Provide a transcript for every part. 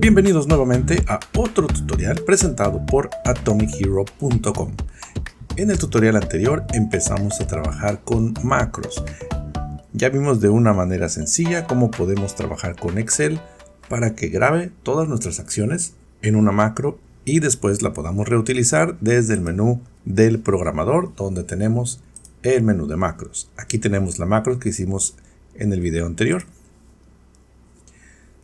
Bienvenidos nuevamente a otro tutorial presentado por AtomicHero.com. En el tutorial anterior empezamos a trabajar con macros. Ya vimos de una manera sencilla cómo podemos trabajar con Excel para que grabe todas nuestras acciones en una macro y después la podamos reutilizar desde el menú del programador, donde tenemos el menú de macros. Aquí tenemos la macro que hicimos en el video anterior.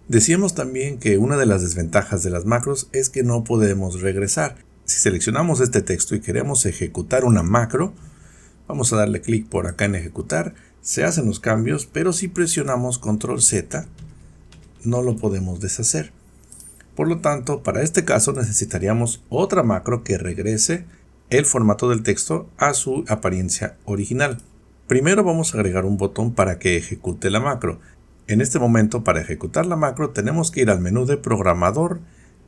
Decíamos también que una de las desventajas de las macros es que no podemos regresar. Si seleccionamos este texto y queremos ejecutar una macro, vamos a darle clic por acá en ejecutar, se hacen los cambios, pero si presionamos control Z, no lo podemos deshacer. Por lo tanto, para este caso necesitaríamos otra macro que regrese el formato del texto a su apariencia original. Primero vamos a agregar un botón para que ejecute la macro. En este momento, para ejecutar la macro, tenemos que ir al menú de programador,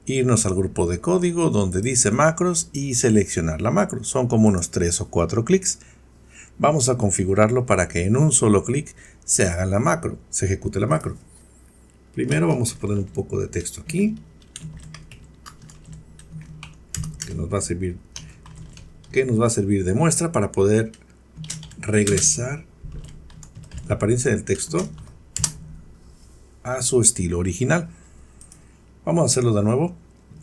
irnos al grupo de código donde dice macros y seleccionar la macro. Son como unos 3 o 4 clics. Vamos a configurarlo para que en un solo clic se haga la macro, se ejecute la macro. Primero vamos a poner un poco de texto aquí, que nos va a servir de muestra para poder regresar la apariencia del texto a su estilo original. Vamos a hacerlo de nuevo.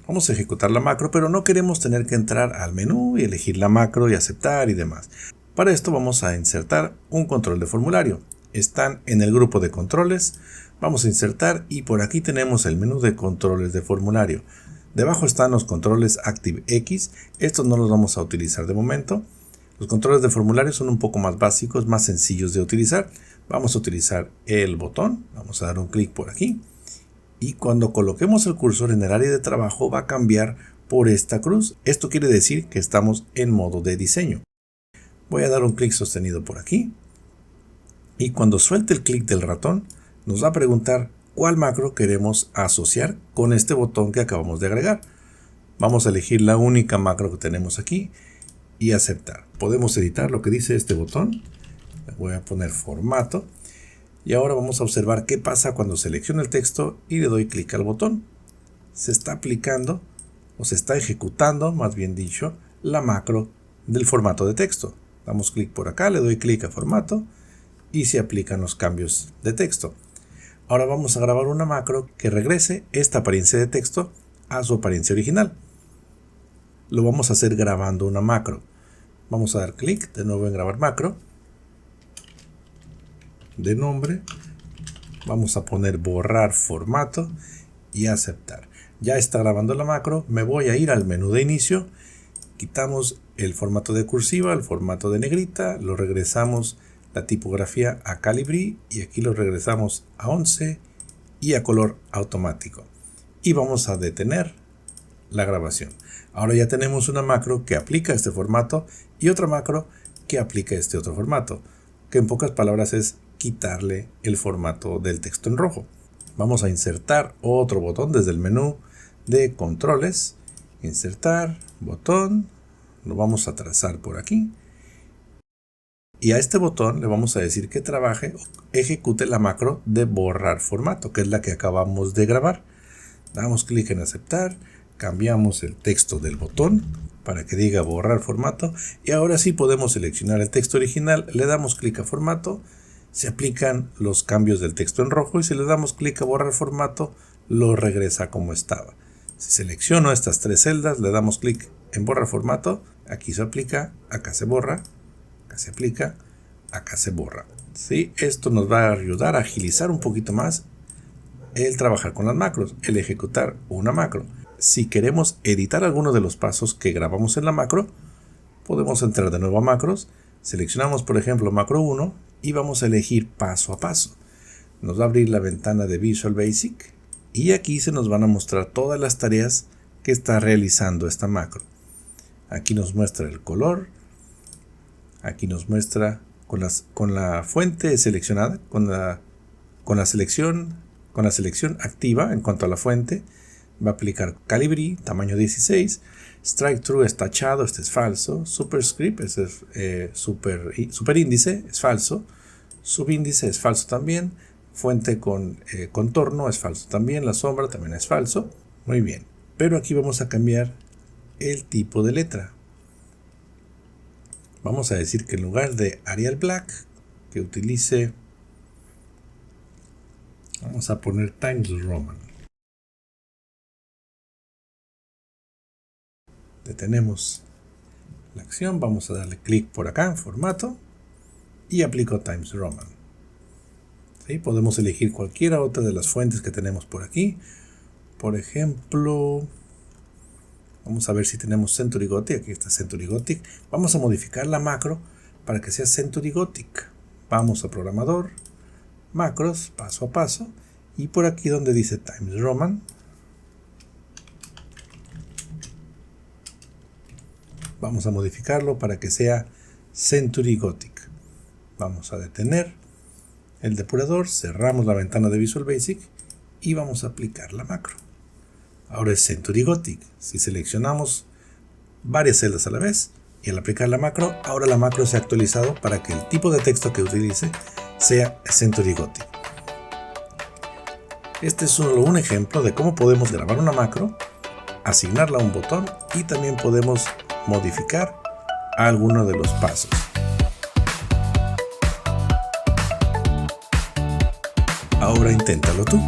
Vamos a ejecutar la macro, pero no queremos tener que entrar al menú y elegir la macro y aceptar y demás. Para esto vamos a insertar un control de formulario. Están en el grupo de controles. Vamos a insertar y por aquí tenemos el menú de controles de formulario. Debajo están los controles ActiveX. Estos no los vamos a utilizar de momento. Los controles de formulario son un poco más básicos, más sencillos de utilizar. Vamos a utilizar el botón. Vamos a dar un clic por aquí. Y cuando coloquemos el cursor en el área de trabajo va a cambiar por esta cruz. Esto quiere decir que estamos en modo de diseño. Voy a dar un clic sostenido por aquí. Y cuando suelte el clic del ratón, nos va a preguntar cuál macro queremos asociar con este botón que acabamos de agregar. Vamos a elegir la única macro que tenemos aquí y aceptar. Podemos editar lo que dice este botón. Le voy a poner formato. Y ahora vamos a observar qué pasa cuando selecciono el texto y le doy clic al botón. Se está aplicando o se está ejecutando, más bien dicho, la macro del formato de texto. Damos clic por acá, le doy clic a formato y se aplican los cambios de texto. Ahora vamos a grabar una macro que regrese esta apariencia de texto a su apariencia original. Lo vamos a hacer grabando una macro. Vamos a dar clic de nuevo en grabar macro. De nombre. Vamos a poner borrar formato y aceptar. Ya está grabando la macro. Me voy a ir al menú de inicio. Quitamos el formato de cursiva, el formato de negrita. Lo regresamos la tipografía a Calibri y aquí lo regresamos a 11 y a color automático. Y vamos a detener la grabación. Ahora ya tenemos una macro que aplica este formato y otra macro que aplica este otro formato, que en pocas palabras es quitarle el formato del texto en rojo. Vamos a insertar otro botón desde el menú de controles. Insertar, botón, lo vamos a trazar por aquí. Y a este botón le vamos a decir que trabaje o ejecute la macro de borrar formato, que es la que acabamos de grabar. Damos clic en aceptar, cambiamos el texto del botón para que diga borrar formato y ahora sí podemos seleccionar el texto original, le damos clic a formato, se aplican los cambios del texto en rojo y si le damos clic a borrar formato, lo regresa como estaba. Si selecciono estas 3 celdas, le damos clic en borrar formato, aquí se aplica, acá se borra, acá se aplica, acá se borra. ¿Sí? Esto nos va a ayudar a agilizar un poquito más el trabajar con las macros, el ejecutar una macro. Si queremos editar alguno de los pasos que grabamos en la macro, podemos entrar de nuevo a macros, seleccionamos por ejemplo macro 1 y vamos a elegir paso a paso. Nos va a abrir la ventana de Visual Basic y aquí se nos van a mostrar todas las tareas que está realizando esta macro. Aquí nos muestra el color, aquí nos muestra con la fuente seleccionada, con la selección activa en cuanto a la fuente, va a aplicar Calibri, tamaño 16, Strike True es tachado, este es falso, Superscript es superíndice, es falso, subíndice es falso también, fuente con contorno es falso también, la sombra también es falso. Muy bien, pero aquí vamos a cambiar el tipo de letra. Vamos a decir que en lugar de Arial Black, que utilice, vamos a poner Times Roman. Detenemos la acción, vamos a darle clic por acá en formato y aplico Times Roman. ¿Sí? Podemos elegir cualquiera otra de las fuentes que tenemos por aquí. Por ejemplo, vamos a ver si tenemos Century Gothic. Aquí está Century Gothic. Vamos a modificar la macro para que sea Century Gothic. Vamos a programador, macros, paso a paso. Y por aquí donde dice Times Roman, vamos a modificarlo para que sea Century Gothic. Vamos a detener el depurador, cerramos la ventana de Visual Basic y vamos a aplicar la macro. Ahora es Century Gothic. Si seleccionamos varias celdas a la vez y al aplicar la macro, ahora la macro se ha actualizado para que el tipo de texto que utilice sea Century Gothic. Este es solo un ejemplo de cómo podemos grabar una macro, asignarla a un botón y también podemos modificar alguno de los pasos. Ahora inténtalo tú.